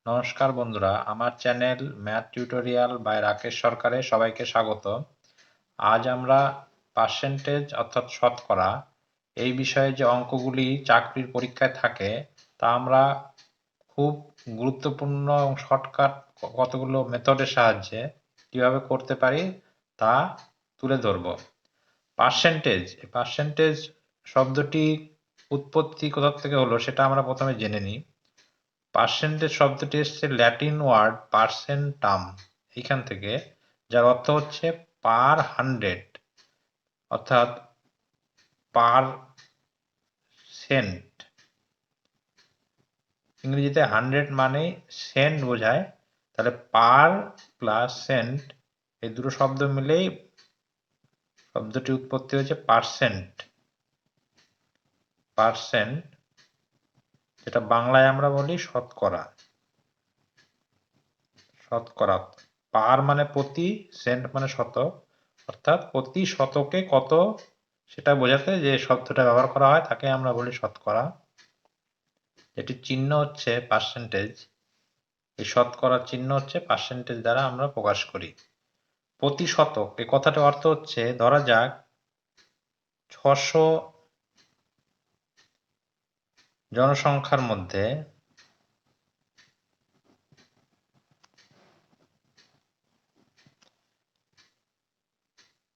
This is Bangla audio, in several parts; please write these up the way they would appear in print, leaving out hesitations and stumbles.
নমস্কার বন্ধুরা, আমার channel math tutorial by Rakesh সরকারে সবাইকে স্বাগত। আজ আমরা পার্সেন্টেজ অর্থাৎ শতকরা এই বিষয়ে যে অঙ্কগুলি চাকরির পরীক্ষায় থাকে তা আমরা খুব গুরুত্বপূর্ণ এবং শর্টকাট কতগুলো মেথডের সাহায্যে কিভাবে করতে পারি তা তুলে ধরব। পার্সেন্টেজ শব্দটি উৎপত্তি কোথা থেকে হলো সেটা আমরা প্রথমে জেনে নিই। পার্সেন্টেজ শব্দটি এসছে ল্যাটিন ওয়ার্ড পার্সেন্টাম এইখান থেকে, যার অর্থ হচ্ছে পার হান্ড্রেড, অর্থাৎ পার সেন্ট। ইংরেজিতে হান্ড্রেড মানে সেন্ট বোঝায়, তাহলে পার প্লাস সেন্ট এই দুটো শব্দ মিলেই শব্দটি উৎপত্তি হয়েছে পার্সেন্ট, যেটা বাংলায় আমরা বলি শতকরা। পার মানে প্রতি, সেন্ট মানে শতক, অর্থাৎ প্রতি শতকে কত সেটা বোঝাতে যে শব্দটা ব্যবহার করা হয় তাকে আমরা বলি শতকরা। এটির চিহ্ন হচ্ছে পার্সেন্টেজ। এই শতকরার চিহ্ন হচ্ছে পার্সেন্টেজ দ্বারা আমরা প্রকাশ করি। প্রতি শতক এই কথাটার অর্থ হচ্ছে, ধরা যাক 600 জনসংখ্যার মধ্যে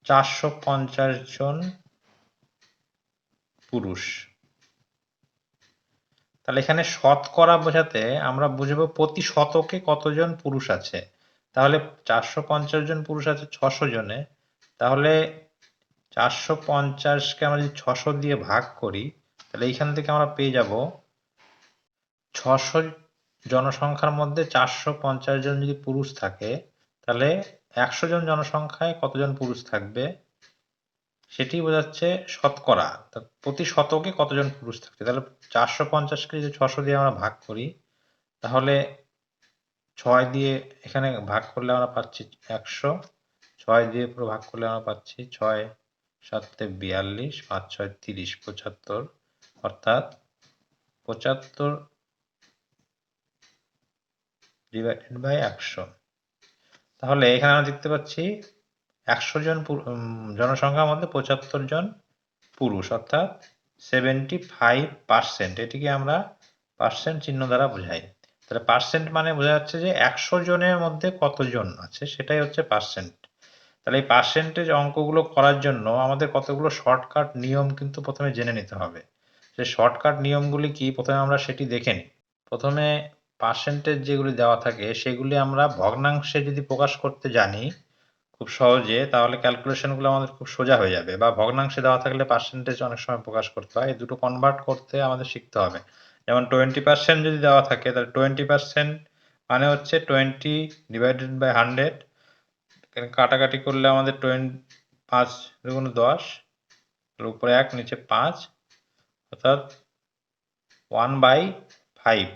450 জন পুরুষ। তাহলে এখানে শতকরা বোঝাতে আমরা বুঝবো প্রতি শতকে কতজন পুরুষ আছে। তাহলে 450 জন পুরুষ আছে 600 জনে, তাহলে 450কে আমরা যদি 600 দিয়ে ভাগ করি তাহলে এইখান থেকে আমরা পেয়ে যাব 600 জনসংখ্যার মধ্যে 450 জন যদি পুরুষ থাকে তাহলে 100 জন জনসংখ্যায় কতজন পুরুষ থাকবে সেটি বোঝাচ্ছে শতকরা। প্রতি শতকে কতজন পুরুষ থাকছে, তাহলে 450কে যদি 600 দিয়ে আমরা ভাগ করি তাহলে 6 দিয়ে এখানে ভাগ করলে আমরা পাচ্ছি 100, 6 দিয়ে পুরো ভাগ করলে আমরা পাচ্ছি 6 7 42, 5 6 30, 75, অর্থাৎ 75 ডিভাইডেড বাই 100। তাহলে এখানে আমরা দেখতে পাচ্ছি 100 জন জনসংখ্যার মধ্যে 75 জন পুরুষ, অর্থাৎ 75%। এটিকে আমরা পার্সেন্ট চিহ্ন দ্বারা বোঝাই। তাহলে পার্সেন্ট মানে বোঝা যাচ্ছে যে 100 জনের মধ্যে কতজন আছে সেটাই হচ্ছে পার্সেন্ট। তাহলে এই পার্সেন্টেজ অঙ্কগুলো করার জন্য আমাদের কতগুলো শর্টকাট নিয়ম কিন্তু প্রথমে জেনে নিতে হবে। সেই শর্টকাট নিয়মগুলি কি প্রথমে আমরা সেটি দেখে নিই। প্রথমে পার্সেন্টেজ যেগুলি দেওয়া থাকে সেগুলি আমরা ভগ্নাংশে যদি প্রকাশ করতে জানি খুব সহজে, তাহলে ক্যালকুলেশনগুলো আমাদের খুব সোজা হয়ে যাবে। বা ভগ্নাংশে দেওয়া থাকলে পার্সেন্টেজ অনেক সময় প্রকাশ করতে হয়, এই দুটো কনভার্ট করতে আমাদের শিখতে হবে। যেমন 20% যদি দেওয়া থাকে তাহলে 20% মানে হচ্ছে 20 ডিভাইডেড বাই 100। কাটাকাটি করলে আমাদের 5 দুগুণ 10, উপরে 1 নিচে 5, অর্থাৎ 1/5।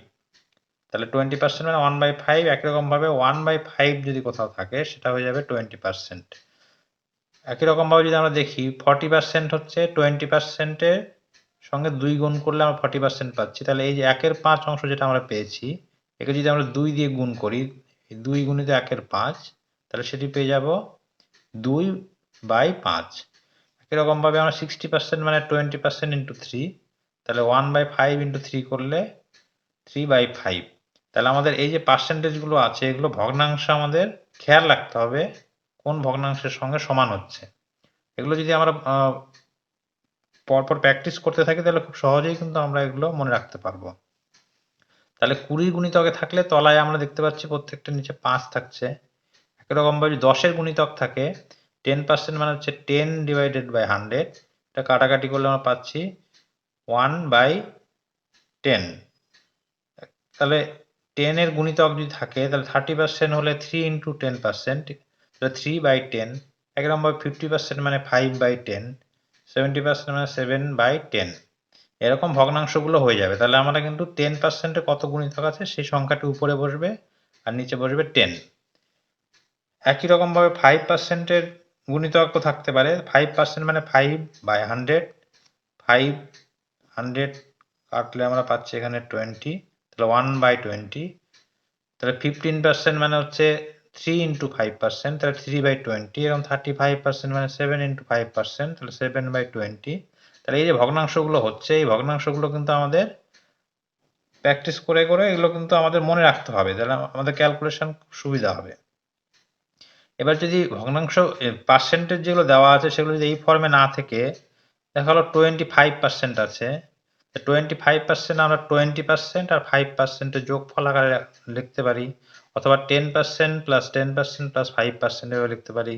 তাহলে 20% মানে 1/5। একই রকম ভাবে 1/5 যদি কোথাও থাকে সেটা হয়ে যাবে 20%। একই রকম ভাবে যদি আমরা দেখি 40% হচ্ছে 20% এর সঙ্গে 2 গুণ করলে আমরা 40% পাচ্ছি। তাহলে এই যে 1/5 অংশ যেটা আমরা পেয়েছি একে যদি আমরা 2 দিয়ে গুণ করি, 2 গুণিত 1/5, তাহলে সেটি পেয়ে যাব 2/5। একই রকম ভাবে আমরা 60% মানে 20% ইন্টু 3, তাহলে 1/5 ইন্টু 3 করলে 3/5। তাহলে আমাদের এই যে পার্সেন্টেজ গুলো আছে এগুলো ভগ্নাংশ আমাদের খেয়াল রাখতে হবে কোন ভগ্নাংশের সঙ্গে সমান হচ্ছে। এগুলো যদি আমরা পরপর প্র্যাকটিস করতে থাকি তাহলে খুব সহজেই কিন্তু আমরা এগুলো মনে রাখতে পারবো। তাহলে 20 গুণিতকে থাকলে তলায় আমরা দেখতে পাচ্ছি প্রত্যেকটা নিচে 5 থাকছে। একই রকম ভাবে 10 গুণিতক থাকে 10% মানে হচ্ছে 10 ডিভাইডেড বাই 100, এটা কাটাকাটি করলে আমরা পাচ্ছি 1/10। তাহলে 10 এর গুণিতক যদি থাকে তাহলে 30% হলে 3 ইন্টু 10%, তাহলে 3/10। একরকম ভাবে 50% মানে 5/10, 70% মানে 7/10। এরকম ভগ্নাংশগুলো হয়ে যাবে। তাহলে আমরা কিন্তু 10% এ কত গুণিতক আছে সেই সংখ্যাটি উপরে বসবে আর নিচে বসবে 10। একই রকম ভাবে 5% এর গুণিতক থাকতে পারে। 5% মানে 5/100, 5 100 কাটলে আমরা পাচ্ছি এখানে 20, তাহলে 1/20। তাহলে 15% মানে হচ্ছে 3 into 5%, তাহলে 3/20, এবং 35% মানে 7 into 5%, তাহলে 7/20। তাহলে এই যে ভগ্নাংশগুলো হচ্ছে, এই ভগ্নাংশগুলো কিন্তু আমাদের প্র্যাকটিস করে করে এগুলো কিন্তু আমাদের মনে রাখতে হবে, তাহলে আমাদের ক্যালকুলেশন সুবিধা হবে। এবার যদি ভগ্নাংশ পার্সেন্টেজ যেগুলো দেওয়া আছে সেগুলো যদি এই ফর্মে না থেকে দেখা হলো 25% আছে, 25% আমরা 20% আর 5% যোগফল আকারে লিখতে পারি, অথবা 10% প্লাস 10% প্লাস 5% এভাবে লিখতে পারি,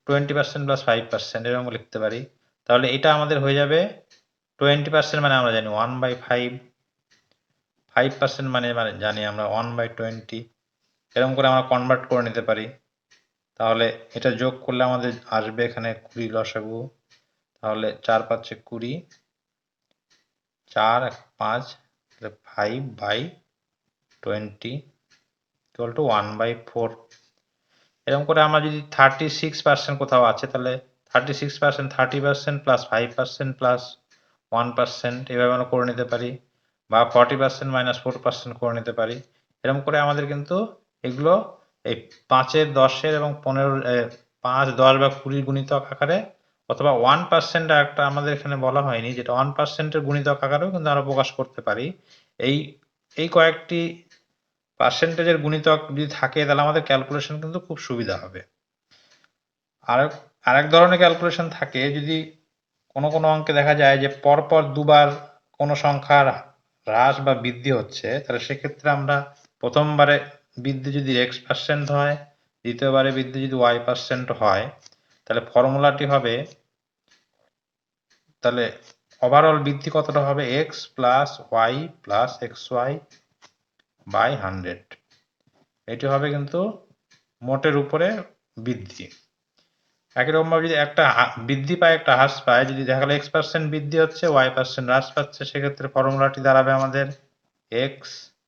20% প্লাস 5% এরকম লিখতে পারি। তাহলে এটা আমাদের হয়ে যাবে 20% মানে আমরা জানি 1/5, 5% মানে জানি আমরা 1/20, এরকম করে আমরা কনভার্ট করে নিতে পারি। তাহলে এটা যোগ করলে আমাদের আসবে এখানে 20 লসাগু, তাহলে 4 5 20, 4 5, 5/20 equal to 1/4। এরকম করে আমরা যদি 36% কোথাও আছে তাহলে 36%, 30% প্লাস 5% প্লাস 1% এভাবে আমরা করে নিতে পারি, বা 40% মাইনাস 4% করে নিতে পারি। এরকম করে আমাদের কিন্তু এগুলো এই 5-এর, 10-এর এবং 15, 5, 10 বা 20 গুণিতক আকারে, অথবা 1% একটা আমাদের এখানে বলা হয়নি, যেটা 1%-এর গুণিতক আকারেও কিন্তু আমরা প্রকাশ করতে পারি। এই কয়েকটি পার্সেন্টেজের গুণিতক যদি থাকে তাহলে আমাদের ক্যালকুলেশন কিন্তু খুব সুবিধা হবে। আরেক ধরনের ক্যালকুলেশন থাকে, যদি কোনো অঙ্কে দেখা যায় যে পরপর দুবার কোনো সংখ্যার হ্রাস বা বৃদ্ধি হচ্ছে, তাহলে সেক্ষেত্রে আমরা প্রথমবারে বৃদ্ধি যদি x% হয়, দ্বিতীয়বারে বৃদ্ধি যদি y% হয়, তাহলে ফর্মুলাটি হবে, তাহলে ওভারঅল বৃদ্ধি কতটা হবে, x plus y plus xy/100। এটি হবে কিন্তু মোটের উপরে বৃদ্ধি। একই রকমভাবে যদি একটা বৃদ্ধি পায় একটা হ্রাস পায়, যদি দেখা গেলো x% বৃদ্ধি হচ্ছে, y% হ্রাস পাচ্ছে, সেক্ষেত্রে ফর্মুলাটি দাঁড়াবে আমাদের x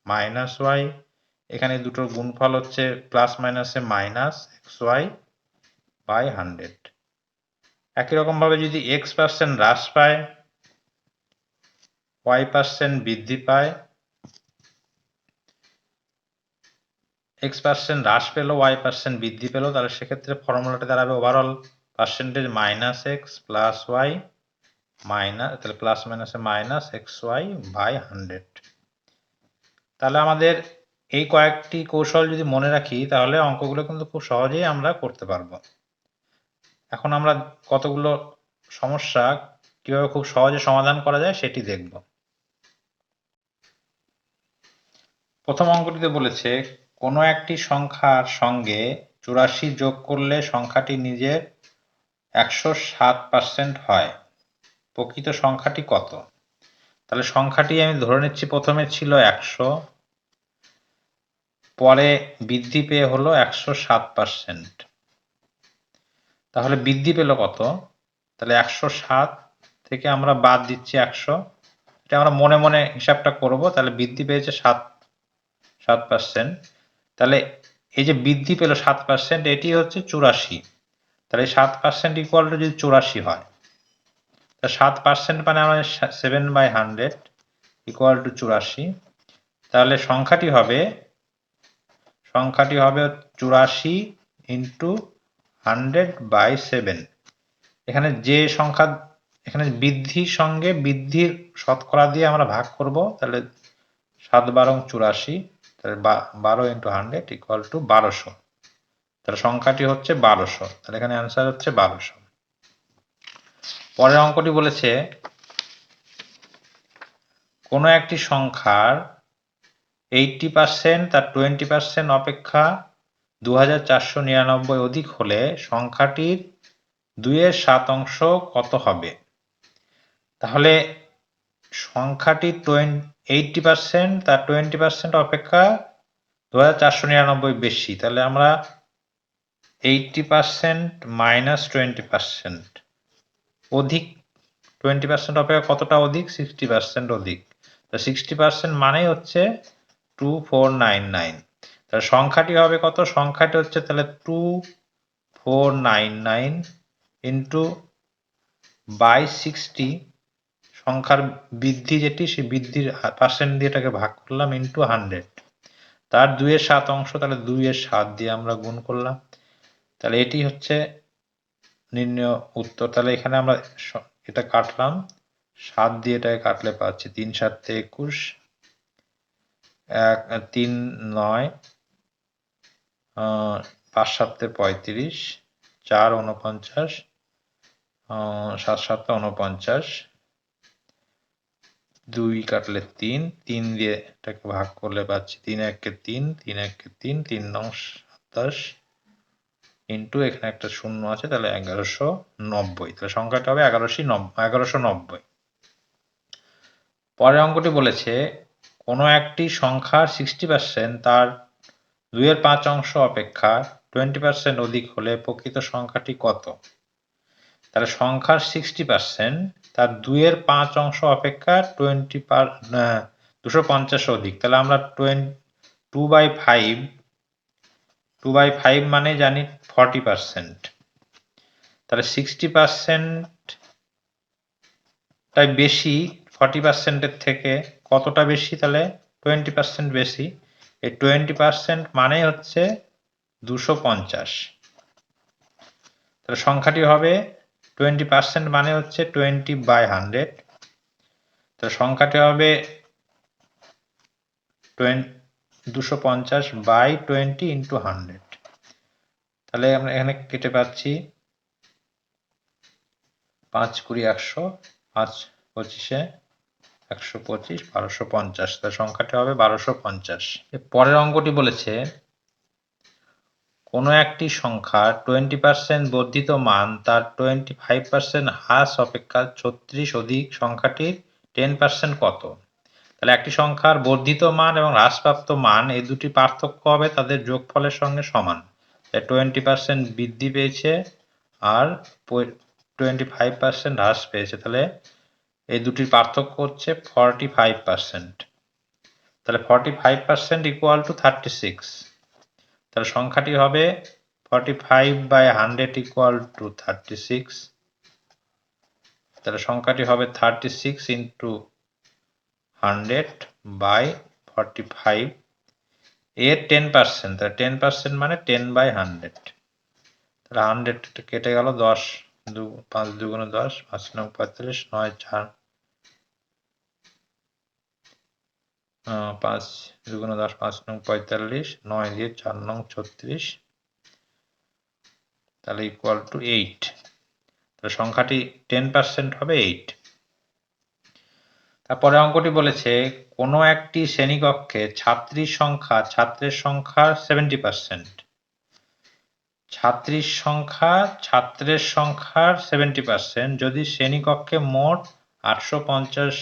মাইনাস y, এখানে দুটোর গুণফল হচ্ছে প্লাস মাইনাসে মাইনাস xy/100। একই রকমভাবে যদি x% হ্রাস পায়, y% বৃদ্ধি পায়, x% হ্রাস পেল, y% বৃদ্ধি পেল, তাহলে সেক্ষেত্রে ফর্মুলাটি দাঁড়াবে overall percentage minus x plus y minus, তাহলে প্লাস মাইনাসে মাইনাস xy/100। তাহলে আমাদের এই কয়েকটি কৌশল যদি মনে রাখি তাহলে অঙ্কগুলো কিন্তু খুব সহজেই আমরা করতে পারবো। এখন আমরা কতগুলো সমস্যা কিভাবে খুব সহজে সমাধান করা যায় সেটি দেখব। প্রথম অঙ্কটিতে বলেছে কোনো একটি সংখ্যার সঙ্গে 84 যোগ করলে সংখ্যাটি নিজের 107% হয়, প্রকৃত সংখ্যাটি কত? তাহলে সংখ্যাটি আমি ধরে নিচ্ছি প্রথমে ছিল 100, পরে বৃদ্ধি পেয়ে হলো 107%। তাহলে বৃদ্ধি পেল কত? তাহলে 107 থেকে আমরা বাদ দিচ্ছি 100, এটা আমরা মনে মনে হিসাবটা করব। তাহলে বৃদ্ধি পেয়েছে 7%। তাহলে এই যে বৃদ্ধি পেল 7%, এটি হচ্ছে 84। তাহলে 7% ইকুয়াল টু যদি 84 হয়, তা 7% মানে আমরা 7/100 ইকুয়াল টু 84। তাহলে সংখ্যাটি হবে 84 ইন্টু 100/7। এখানে যে সংখ্যা, এখানে বৃদ্ধির সঙ্গে বৃদ্ধির শতকরা দিয়ে আমরা ভাগ করব, তাহলে 7×12 = 84, তাহলে 12 ইন্টু 100 ইকুয়াল টু 1200। তাহলে সংখ্যাটি হচ্ছে 1200, তাহলে এখানে অ্যান্সার হচ্ছে 1200। পরের অঙ্কটি বলেছে কোনো একটি সংখ্যার 80% তার 20% অপেক্ষা 2499 অধিক হলে সংখ্যাটির 2/7 কত হবে? তাহলে সংখ্যাটি 80% তার 20% অপেক্ষা 2499 বেশি, তাহলে আমরা 80% মাইনাস 20% অধিক, 20% অপেক্ষা কতটা অধিক? 60% অধিক। 60% মানেই হচ্ছে 2499। তাহলে সংখ্যাটি হবে কত? সংখ্যাটি হচ্ছে তাহলে 2499 ইন্টু বাই 60, সংখ্যার বৃদ্ধি যেটি, সেই বৃদ্ধির পার্সেন্ট দিয়ে এটাকে ভাগ করলাম, ইন্টু 100। তার 2/7 অংশ, তাহলে 2/7 দিয়ে আমরা গুণ করলাম, তাহলে এটি হচ্ছে নির্ণয় উত্তর। তাহলে এখানে আমরা এটা কাটলাম, 7 দিয়ে এটাকে কাটলে পাচ্ছি 3 7 21, 3 9, 5 7 35, 4 49, 7 7 49, 2 কাটলে 3, 3 দিয়ে এটাকে ভাগ করলে পাচ্ছি 3 1 3, 3 1 3, 3 9 27, ইন্টু এখানে একটা শূন্য আছে, তাহলে 1190। তাহলে সংখ্যাটা হবে 1190। পরের অঙ্কটি বলেছে কোনো একটি সংখ্যার 60% তার 2/5 অংশ অপেক্ষা 20% অধিক হলে প্রকৃত সংখ্যাটি কত? তাহলে সংখ্যার 60% তার 2/5 অংশ অপেক্ষা 250 অধিক। তাহলে আমরা 2/5 মানে জানি 40%। তাহলে 60% টাই বেশি 40% এর থেকে, কতটা বেশি? তাহলে 20% বেশি। এই 20% মানে হচ্ছে 250। তাহলে সংখ্যাটি হবে 20% মানে হচ্ছে 20/100। তাহলে সংখ্যাটি হবে 250/20 × 100। তাহলে আমরা এখানে কেটে পাচ্ছি 5 20 100, 5 25 125, 1250। তাহলে সংখ্যাটি হবে 1250। পরের অঙ্কটি বলেছে কোনো একটি সংখ্যার 20% বর্ধিত মান তার 25% হ্রাস অপেক্ষা 36 অধিক সংখ্যাটির 10% কত? তাহলে একটি সংখ্যার বর্ধিত মান এবং হ্রাসপ্রাপ্ত মান এই দুটি পার্থক্য হবে তাদের যোগফলের সঙ্গে সমান। 20% বৃদ্ধি পেয়েছে আর 25% হ্রাস পেয়েছে, তাহলে এই দুটির পার্থক্য হচ্ছে 45%। তাহলে 45% ইকুয়াল টু 36। তাহলে সংখ্যাটি হবে 45/100 ইকুয়াল টু 36। তাহলে সংখ্যাটি হবে 36 × 100/45 এর 10%। তাহলে 10% মানে 10/100। তাহলে 100 কেটে গেল, 10 5 2 10, 5 9 45, 9 4 5 2 10, 5 9 45, 9 দিয়ে 4 9 36, তাহলে ইকুয়াল টু 8। তাহলে সংখ্যাটি 10% হবে 8। তারপরে অঙ্কটি বলেছে কোনো একটি শ্রেণীকক্ষে ছাত্রের সংখ্যার 70%। ছাত্রের সংখ্যার 70% যদি শ্রেণীকক্ষে মোট 850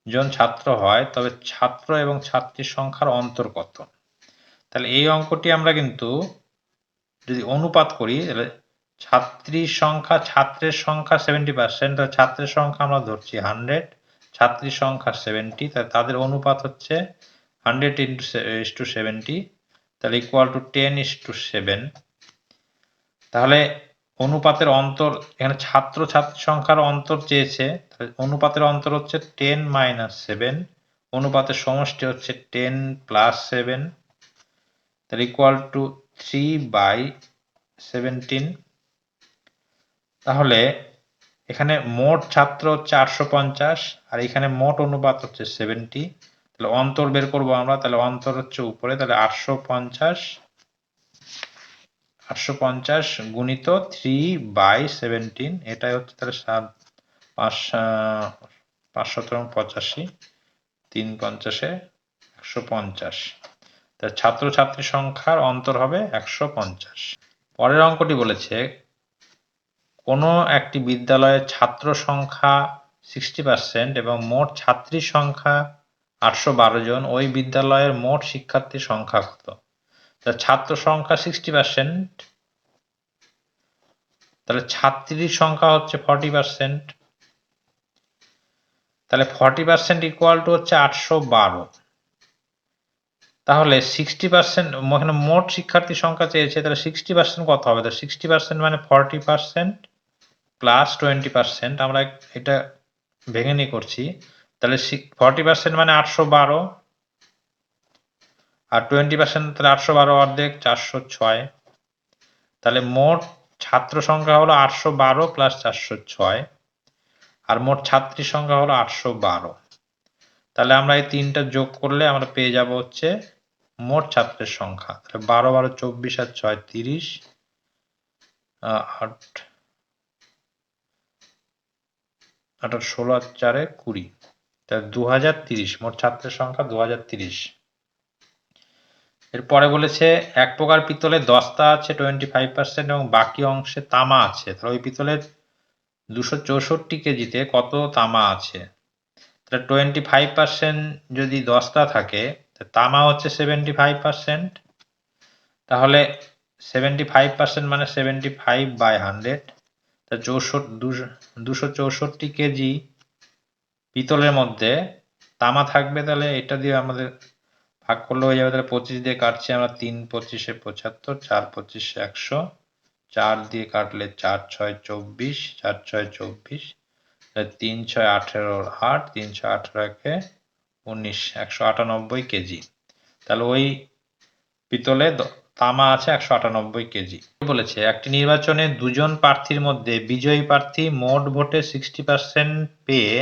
জন ছাত্র হয়, তবে ছাত্র এবং ছাত্রীর সংখ্যার অন্তর কত? তাহলে এই অঙ্কটি আমরা কিন্তু যদি অনুপাত করি, তাহলে ছাত্রের সংখ্যা 70%, তাহলে ছাত্রের সংখ্যা আমরা ধরছি 100, ছাত্রীর সংখ্যা 70, তাহলে তাদের অনুপাত হচ্ছে 100 × 70, তাহলে ইকুয়াল টু 10:7। তাহলে অনুপাতের অন্তর, এখানে ছাত্র ছাত্রী সংখ্যার অন্তর চেয়েছে, তাহলে অনুপাতের অন্তর হচ্ছে 10 - 7, অনুপাতের সমষ্টি হচ্ছে 10 + 7, তাহলে ইকুয়াল টু 3/17। তাহলে এখানে মোট ছাত্র হচ্ছে 850 আর এখানে মোট অনুপাত হচ্ছে 70। তাহলে অন্তর বের করবো আমরা, তাহলে অন্তর হচ্ছে উপরে, তাহলে 850 গুণিত 3/17, এটাই হচ্ছে তাহলে 5 5 3 50 150। তাহলে ছাত্র ছাত্রী সংখ্যার অন্তর হবে 150। পরের অঙ্কটি বলেছে কোনো একটি বিদ্যালয়ের ছাত্র সংখ্যা 60% এবং মোট ছাত্রীর সংখ্যা 812 জন, ওই বিদ্যালয়ের মোট শিক্ষার্থীর সংখ্যা কত? ছাত্র সংখ্যা 60%, তাহলে ছাত্রীর সংখ্যা হচ্ছে 40%, তাহলে 40% ইকুয়াল টু হচ্ছে 812। তাহলে 60% এখানে মোট শিক্ষার্থীর সংখ্যা চেয়েছে, তাহলে 60% কত হবে? তাহলে 60% মানে 40% প্লাস 20%। আমরা এটা ভেঙে নিয়ে করছি, তাহলে 40% মানে 812 আর 20% তাহলে 812 অর্ধেক 406। তাহলে মোট ছাত্র সংখ্যা হলো 812 প্লাস 406, আর মোট ছাত্রী সংখ্যা হলো 812। তাহলে আমরা এই তিনটা যোগ করলে আমরা পেয়ে যাব হচ্ছে মোট ছাত্রের সংখ্যা। তাহলে 12 12 24 আর 6 30, 8 8 16 আর 4 20, তাহলে 2030 মোট ছাত্রের সংখ্যা 2030। এরপরে বলেছে এক প্রকার পিতলের দস্তা আছে 25% এবং বাকি অংশে তামা আছে। তাহলে ওই পিতলের 264 কেজিতে কত তামা আছে? তাহলে 25% যদি দস্তা থাকে, তামা হচ্ছে 75%, তাহলে 75% মানে 75/100, তা 264 কেজি পিতলের মধ্যে তামা থাকবে। তাহলে এটা দিয়ে আমাদের ভাগ করলে হয়ে যাবে। তাহলে 25 দিয়ে কাটছি আমরা, 3 25 75, 4 25 100, 4 দিয়ে কাটলে 4 6 24, 4 6 24, 3 6 18 8, 3 6 18 19, 198 কেজি। তাহলে ওই পিতলে তামা আছে 198 কেজি। বলেছে একটি নির্বাচনে দুজন প্রার্থীর মধ্যে বিজয়ী প্রার্থী মোট ভোটে 60% পেয়ে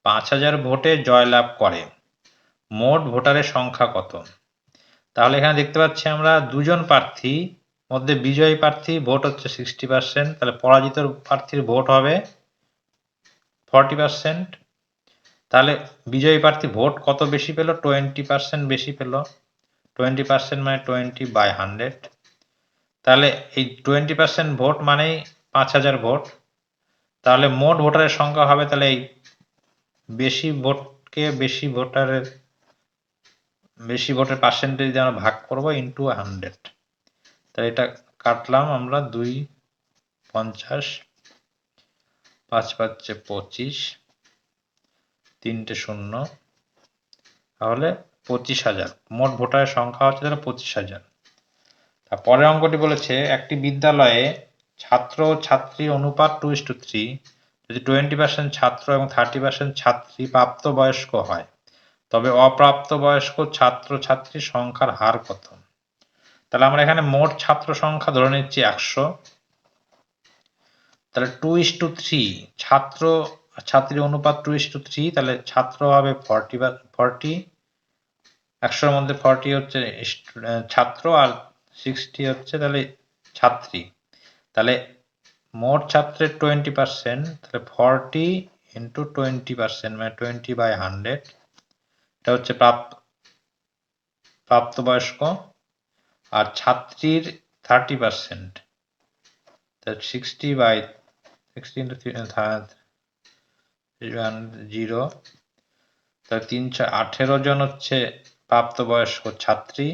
5000 ভোটে জয়লাভ করে, মোট ভোটারের সংখ্যা কত? তাহলে এখানে দেখতে পাচ্ছি আমরা দুজন প্রার্থী মধ্যে বিজয়ী প্রার্থী ভোট হচ্ছে 60%, তাহলে পরাজিত প্রার্থীর ভোট হবে 40%। তাহলে বিজয়ী প্রার্থী ভোট কত বেশি পেল? 20% বেশি পেল। 20% মানে 20/100। তাহলে এই 20% ভোট মানেই 5000 ভোট। তাহলে মোট ভোটারের সংখ্যা হবে, তাহলে এই বেশি ভোটকে বেশি ভোটের পার্সেন্টেজ দিয়ে আমরা ভাগ করবো ইন্টু 100। তাহলে এটা কাটলাম আমরা, 2 50, 5 5 25, 3 0, তাহলে 25000 মোট ভোটারের সংখ্যা হচ্ছে তাহলে 25000। পরের অঙ্কটি বলেছে একটি বিদ্যালয়ে ছাত্র ও ছাত্রীর অনুপাত 2:3, যদি 20% ছাত্র এবং 30% ছাত্রী প্রাপ্তবয়স্ক হয়, তবে অপ্রাপ্তবয়স্ক ছাত্র ছাত্রীর সংখ্যার হার কত? তাহলে আমরা এখানে মোট ছাত্র সংখ্যা ধরে নিচ্ছি 100। তাহলে 2:3 ছাত্র ছাত্রীর অনুপাত 2:3, তাহলে ছাত্র হবে 40, 100-এর মধ্যে 40 হচ্ছে ছাত্র আর 60 হচ্ছে তাহলে ছাত্রী। তাহলে মোট ছাত্রের 20%, তাহলে 40 ইন্টু 20% মানে 20/100, এটা হচ্ছে প্রাপ্তবয়স্ক। আর ছাত্রীর 30%, তাহলে 60 ইন্টু 0, তাহলে 318 জন হচ্ছে প্রাপ্তবয়স্ক ছাত্রী,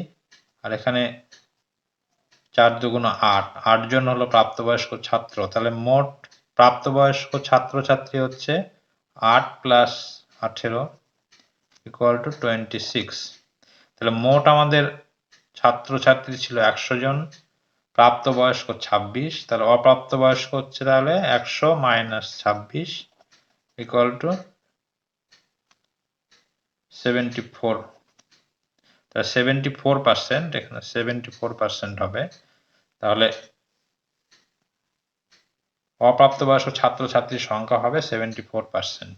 আর এখানে 4 2 8, 8 জন হলো প্রাপ্তবয়স্ক ছাত্র। তাহলে মোট প্রাপ্তবয়স্ক ছাত্র ছাত্রী হচ্ছে 8 প্লাস 18 ইকুয়াল টু 26। তাহলে মোট আমাদের ছাত্র ছাত্রী ছিল 100 জন, প্রাপ্তবয়স্ক 26, তাহলে অপ্রাপ্তবয়স্ক হচ্ছে তাহলে 100 মাইনাস 26 ইকুয়াল টু 74। তাহলে 74%, এখানে 74% হবে। তাহলে অপ্রাপ্তবয়স্ক ছাত্র ছাত্রীর সংখ্যা হবে 74%।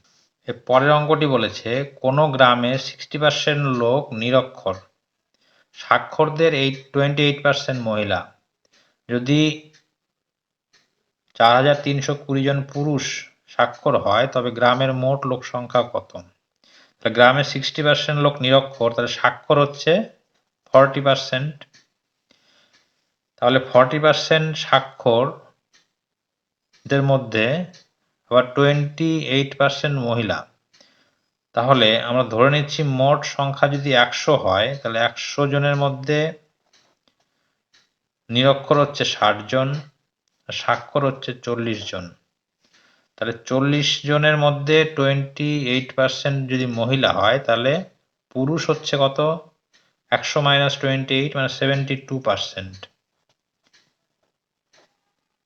এর পরের অঙ্কটি বলেছে কোনো গ্রামে 60% লোক নিরক্ষর, সাক্ষরদের 28% মহিলা, যদি 4320 জন পুরুষ সাক্ষর হয়, তবে গ্রামের মোট লোক সংখ্যা কত? তাহলে গ্রামের 60% লোক নিরক্ষর, তাহলে সাক্ষর হচ্ছে 40%। তাহলে 40% সাক্ষরদের মধ্যে আবার 28% মহিলা। তাহলে আমরা ধরে নিচ্ছি মোট সংখ্যা যদি 100 হয়, তাহলে 100 জনের মধ্যে নিরক্ষর হচ্ছে 60 জন, স্বাক্ষর হচ্ছে 40 জন। তাহলে 40 জনের মধ্যে 28% যদি মহিলা হয়, তাহলে পুরুষ হচ্ছে কত? 100 মাইনাস 28 মানে 72%।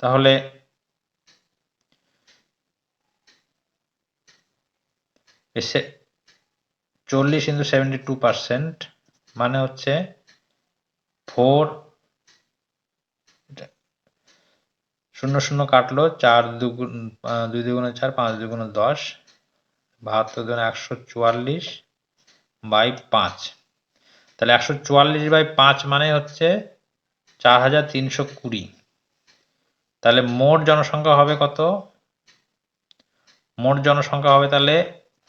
তাহলে এসে 40 ইন্টু 72% মানে হচ্ছে 4 শূন্য শূন্য কাটলো, 4 দুগুণ 2 দুগুণে 4, 5 দুগুণে 10, 72 দুগুণে 144 বাই 5। তাহলে 144 বাই 5 মানে হচ্ছে 4320। তাহলে মোট জনসংখ্যা হবে কত? মোট জনসংখ্যা হবে তাহলে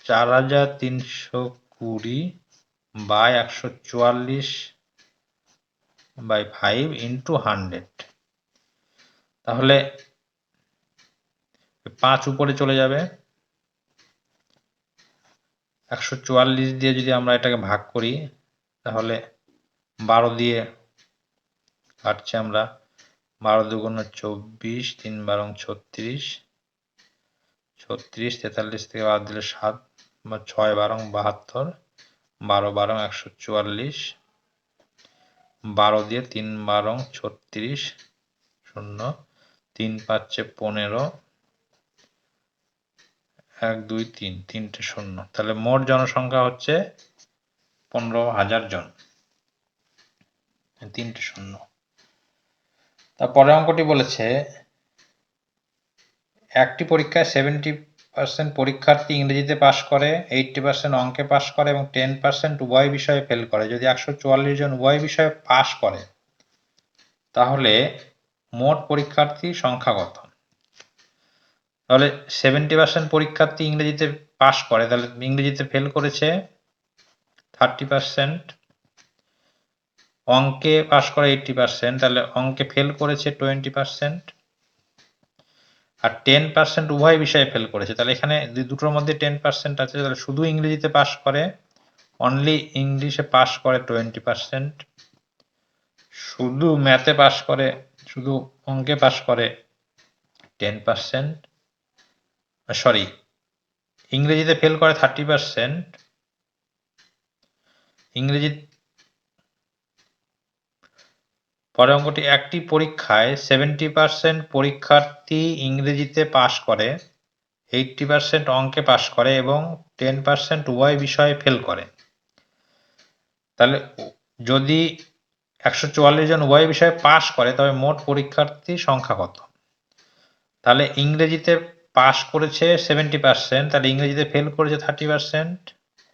4320 বাই 144 বাই 5 ইন্টু 100। তাহলে 5 উপরে চলে যাবে, 144 দিয়ে যদি আমরা এটাকে ভাগ করি তাহলে 12 দিয়ে কাটছি আমরা, 12 দুগুণে 24, 3 12 36, 36, 43 থেকে বাদ দিলে 7, 6 12 72, 12 12 144, 12 দিয়ে 3 12 36, 0, 3 5 15, 1 2 3, 3টে 0। তাহলে মোট জনসংখ্যা হচ্ছে 15,000 জন, 3টে 0। তারপরে অঙ্কটি বলেছে একটি পরীক্ষায় 70% পরীক্ষার্থী ইংরেজিতে পাশ করে, 80% অঙ্কে পাশ করে এবং 10% উভয় বিষয়ে ফেল করে। যদি 144 জন উভয় বিষয়ে পাশ করে তাহলে মোট পরীক্ষার্থী সংখ্যা কত? তাহলে 70% পরীক্ষার্থী ইংরেজিতে পাশ করে, তাহলে ইংরেজিতে ফেল করেছে 30%, অঙ্কে পাশ করে 80%, তাহলে অঙ্কে ফেল করেছে 20%, আর 10% উভয় বিষয়ে ফেল করেছে। তাহলে এখানে দুটোর মধ্যে 10% আছে, তাহলে শুধু ইংরেজিতে পাশ করে, অনলি ইংলিশে পাশ করে 20%, শুধু ম্যাথে পাশ করে, শুধু অঙ্কে পাশ করে 10%, সরি ইংরেজিতে ফেল করে 30%, ইংরেজি। পরের অঙ্কটি একটি পরীক্ষায় 70% পরীক্ষার্থী ইংরেজিতে পাশ করে, 80% অঙ্কে পাশ করে এবং 10% উভয় বিষয়ে ফেল করে। তাহলে যদি 144 জন উভয় বিষয়ে পাশ করে তবে মোট পরীক্ষার্থী সংখ্যা কত? তাহলে ইংরেজিতে পাশ করেছে 70%, তাহলে ইংরেজিতে ফেল করেছে 30%,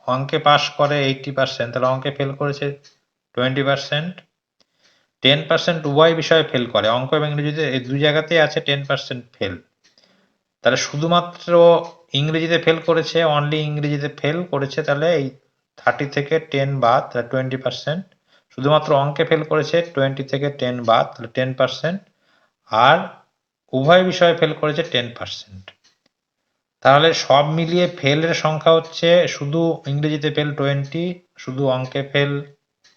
অঙ্কে পাশ করে 80%, তাহলে অঙ্কে ফেল করেছে 20%, 10% উভয় বিষয়ে ফেল করে, অঙ্ক এবং ইংরেজিতে এই দুই জায়গাতেই আছে 10% ফেল। তাহলে শুধুমাত্র ইংরেজিতে ফেল করেছে, অনলি ইংরেজিতে ফেল করেছে, তাহলে এই 30 থেকে 10 বাদ, তাহলে 20%। শুধুমাত্র অঙ্কে ফেল করেছে 20 থেকে 10 বাদ, তাহলে 10%, আর উভয় বিষয়ে ফেল করেছে 10%। তাহলে সব মিলিয়ে ফেলের সংখ্যা হচ্ছে শুধু ইংরেজিতে ফেল 20, শুধু অঙ্কে ফেল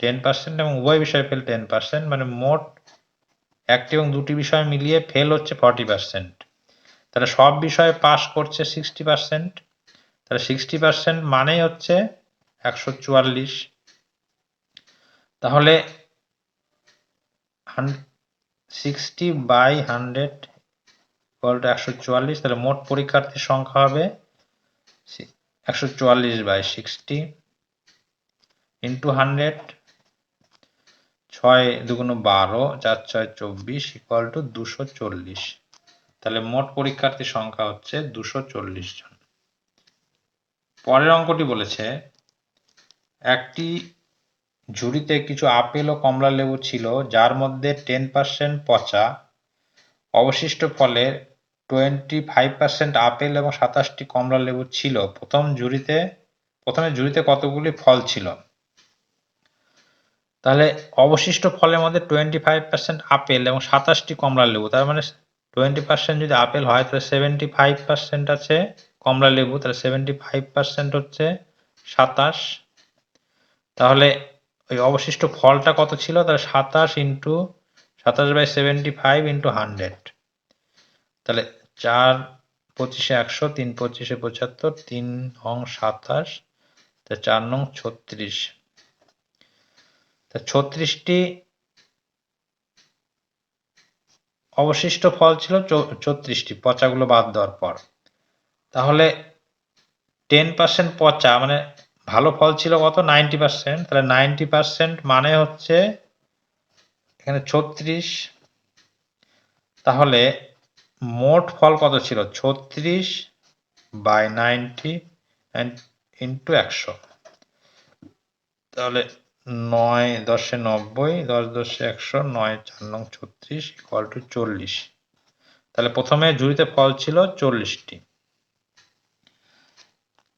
10% এবং উভয় বিষয়ে ফেল 10%, মানে মোট একটি এবং দুটি বিষয় মিলিয়ে ফেল হচ্ছে 40%। তাহলে সব বিষয়ে পাস করছে 60%, তাহলে 60% মানেই হচ্ছে 144। তাহলে 60 বাই 100 ইকুয়াল টু 144, তাহলে মোট পরীক্ষার্থীর সংখ্যা হবে 144 বাই 60 ইন্টু 100, 6 দুগুণ 12, 4 6 24 ইকুয়াল টু 240। তাহলে মোট পরীক্ষার্থীর সংখ্যা হচ্ছে 240 জন। পরের অঙ্কটি বলেছে একটি ঝুড়িতে কিছু আপেল ও কমলা লেবু ছিল যার মধ্যে 10% পচা, অবশিষ্ট ফলের 25% আপেল এবং 27টি কমলা লেবু ছিল। প্রথমে ঝুড়িতে কতগুলি ফল ছিল? তাহলে অবশিষ্ট ফলের মধ্যে 25% আপেল এবং 27টি কমলা লেবু, তার মানে 20% যদি আপেল হয় তাহলে 75% আছে কমলা লেবু, তাহলে 75% হচ্ছে 27। তাহলে ওই অবশিষ্ট ফলটা কত ছিল? তাহলে 27 ইন্টু 27 বাই 75 ইন্টু 100, তাহলে 4 25 100, 3 25 75, 3 নং 27, 4 নং 36। 36টি অবশিষ্ট ফল ছিল, 34টি পচাগুলো বাদ দেওয়ার পর। তাহলে 10% পচা মানে ভালো ফল ছিল কত? 90%, তাহলে 90% মানে হচ্ছে এখানে 36, তাহলে মোট ফল কত ছিল? 36/90 ইন্টু 100, তাহলে 9 10 90, 10 10 100, 9 4 নং 36 ইকুয়াল টু 40। তাহলে প্রথমে ঝুড়িতে ফল ছিল 40টি।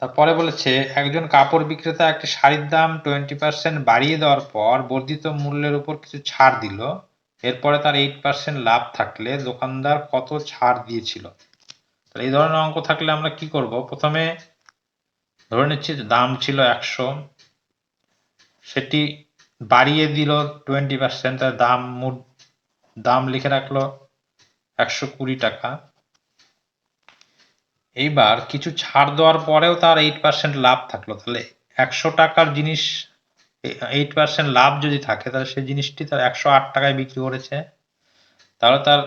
তারপরে বলেছে একজন কাপড় বিক্রেতা একটি শাড়ির দাম 20% বাড়িয়ে দেওয়ার পর বর্ধিত মূল্যের উপর কিছু ছাড় দিল, এরপরে তার 8% লাভ থাকলে দোকানদার কত ছাড় দিয়েছিল? তাহলে এই ধরনের অঙ্ক থাকলে আমরা কি করব? প্রথমে ধরে নিচ্ছি দাম ছিল 100, সেটি বাড়িয়ে দিল 20%, তার দাম লিখে রাখলো 120 টাকা। এইবার কিছু ছাড় দেওয়ার পরেও তার 8% লাভ থাকলো, তাহলে 100 টাকার জিনিস 8% লাভ যদি থাকে তাহলে সেই জিনিসটি তার 108 টাকায় বিক্রি করেছে। তাহলে তার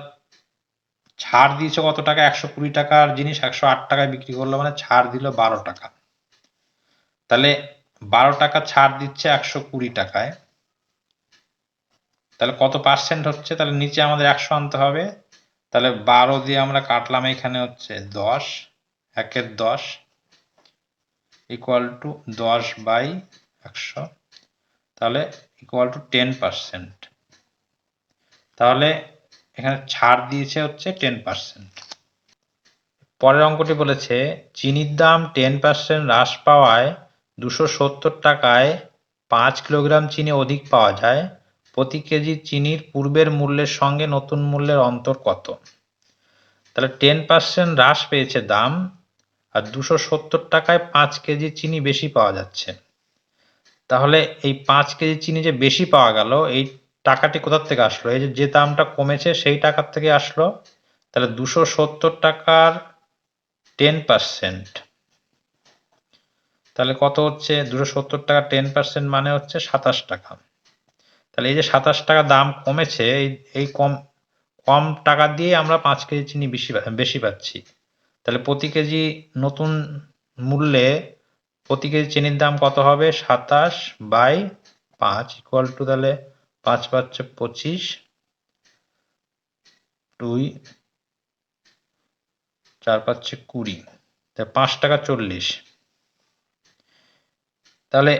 ছাড় দিয়েছে কত টাকা? 120 টাকার জিনিস 108 টাকায় বিক্রি করলো, মানে ছাড় দিল 12 টাকা। তাহলে 12 টাকা ছাড় দিচ্ছে 120 টাকায়, তাহলে কত পার্সেন্ট হচ্ছে? তাহলে নিচে আমাদের 100 আনতে হবে, তাহলে 12 দিয়ে আমরা কাটলাম, এখানে হচ্ছে 10, 1 10 ইকুয়াল টু 10/100, তাহলে ইকুয়াল টু 10%। তাহলে এখানে ছাড় দিয়েছে হচ্ছে 10%। পরের অঙ্কটি বলেছে চিনির দাম 10% হ্রাস পাওয়ায় 270 টাকায় 5 কিলোগ্রাম চিনি অধিক পাওয়া যায়, প্রতি কেজি চিনির পূর্বের মূল্যের সঙ্গে নতুন মূল্যের অন্তর কত? তাহলে 10% হ্রাস পেয়েছে দাম, আর 270 টাকায় 5 কেজি চিনি বেশি পাওয়া যাচ্ছে। তাহলে এই 5 কেজি চিনি যে বেশি পাওয়া গেল, এই টাকাটি কোথার থেকে আসলো? এই যে দামটা কমেছে সেই টাকার থেকে আসলো। তাহলে 270 টাকার 10%, তাহলে কত হচ্ছে? 270 টাকা 10% মানে হচ্ছে 27 টাকা। তাহলে এই যে 27 টাকা দাম কমেছে, এই কম টাকা দিয়ে আমরা 5 কেজি চিনি বেশি পাচ্ছি। তাহলে প্রতি কেজি নতুন মূল্যে প্রতি কেজি চিনির দাম কত হবে? 27/5 ইকুয়াল টু, তাহলে 5 পাচ্ছে 25, 2 4 পাচ্ছে 20, তাহলে 5 টাকা 40। তাহলে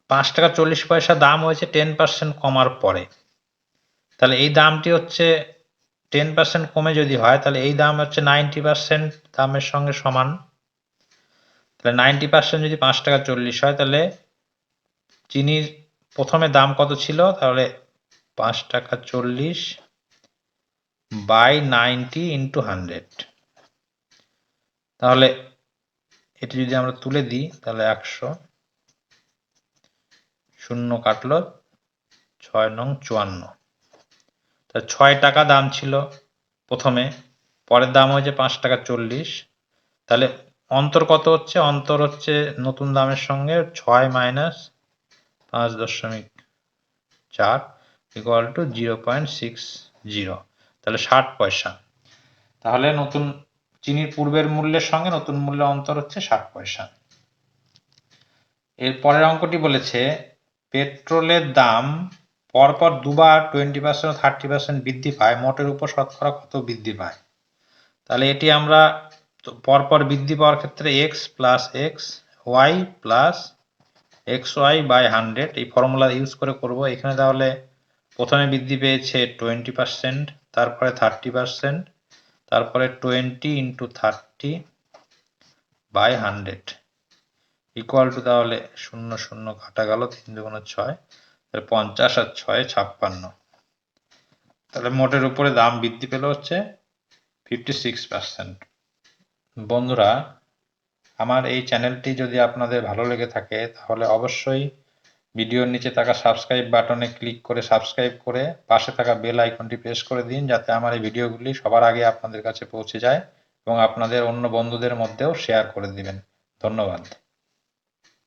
5 টাকা 40 পয়সা দাম হয়েছে 10% কমার পরে। তাহলে এই দামটি হচ্ছে 10% কমে যদি হয়, তাহলে এই দাম হচ্ছে 90% দামের সঙ্গে সমান। তাহলে 90% যদি 5 টাকা 40 হয়, তাহলে চিনির প্রথমে দাম কত ছিল? তাহলে 5 টাকা 40/90 ইন্টু 100। তাহলে এটি যদি আমরা তুলে দিই, তাহলে 100, শূন্য কাটলো 6 নং 54। তাহলে 6 টাকা দাম ছিল প্রথমে, পরের দাম হয়েছে 5 টাকা 40। তাহলে অন্তর কত হচ্ছে? অন্তর হচ্ছে নতুন দামের সঙ্গে 6 মাইনাস 5.4 ইকুয়াল টু 0.60, তাহলে 60 পয়সা। তাহলে নতুন চিনির পূর্বের মূল্যের সঙ্গে নতুন মূল্যের অন্তর হচ্ছে 60 পয়সা। এর পরের অঙ্কটি বলেছে পেট্রোলের দাম পরপর দুবার 20% ও 30% বৃদ্ধি পায়, মোটের উপর শতকরা কত বৃদ্ধি পায়? তাহলে এটি আমরা পরপর বৃদ্ধি পাওয়ার ক্ষেত্রে x plus x y plus xy/100 এই ফর্মুলা ইউজ করে করব। এখানে তাহলে প্রথমে বৃদ্ধি পেয়েছে 20%, তারপরে 30%, তারপরে 20 ইন্টু 30/100 ইকুয়াল টু, তাহলে 0 0 কাটা গেল, 3 2 6, 50 আর 6 56। তাহলে মোটের উপরে দাম বৃদ্ধি পেল হচ্ছে 56%। বন্ধুরা, আমার এই চ্যানেলটি যদি আপনাদের ভালো লেগে থাকে তাহলে অবশ্যই ভিডিওর নিচে থাকা সাবস্ক্রাইব বাটনে ক্লিক করে সাবস্ক্রাইব করে পাশে থাকা বেল আইকনটি প্রেস করে দিন, যাতে আমার এই ভিডিওগুলি সবার আগে আপনাদের কাছে পৌঁছে যায় এবং আপনাদের অন্য বন্ধুদের মধ্যেও শেয়ার করে দিবেন। ধন্যবাদ।